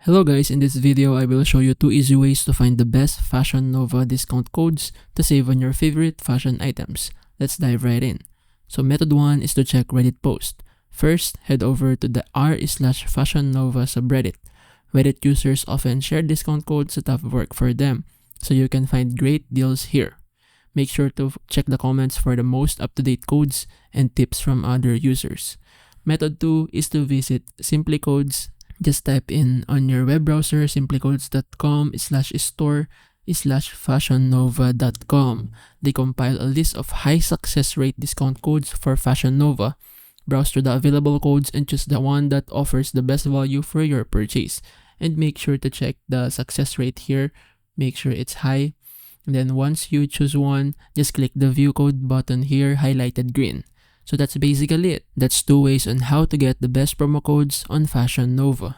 Hello guys, in this video I will show you 2 easy ways to find the best Fashion Nova discount codes to save on your favorite fashion items. Let's dive right in. So method 1 is to check Reddit post. First, head over to the r/Fashion Nova subreddit. Reddit users often share discount codes that have worked for them, so you can find great deals here. Make sure to check the comments for the most up-to-date codes and tips from other users. Method 2 is to visit Simply Codes. Just type in on your web browser simplycodes.com/store/fashionnova.com. They compile a list of high success rate discount codes for Fashion Nova. Browse through the available codes and choose the one that offers the best value for your purchase. And make sure to check the success rate here. Make sure it's high. And then once you choose one, just click the view code button here highlighted green. So that's basically it. That's 2 ways on how to get the best promo codes on Fashion Nova.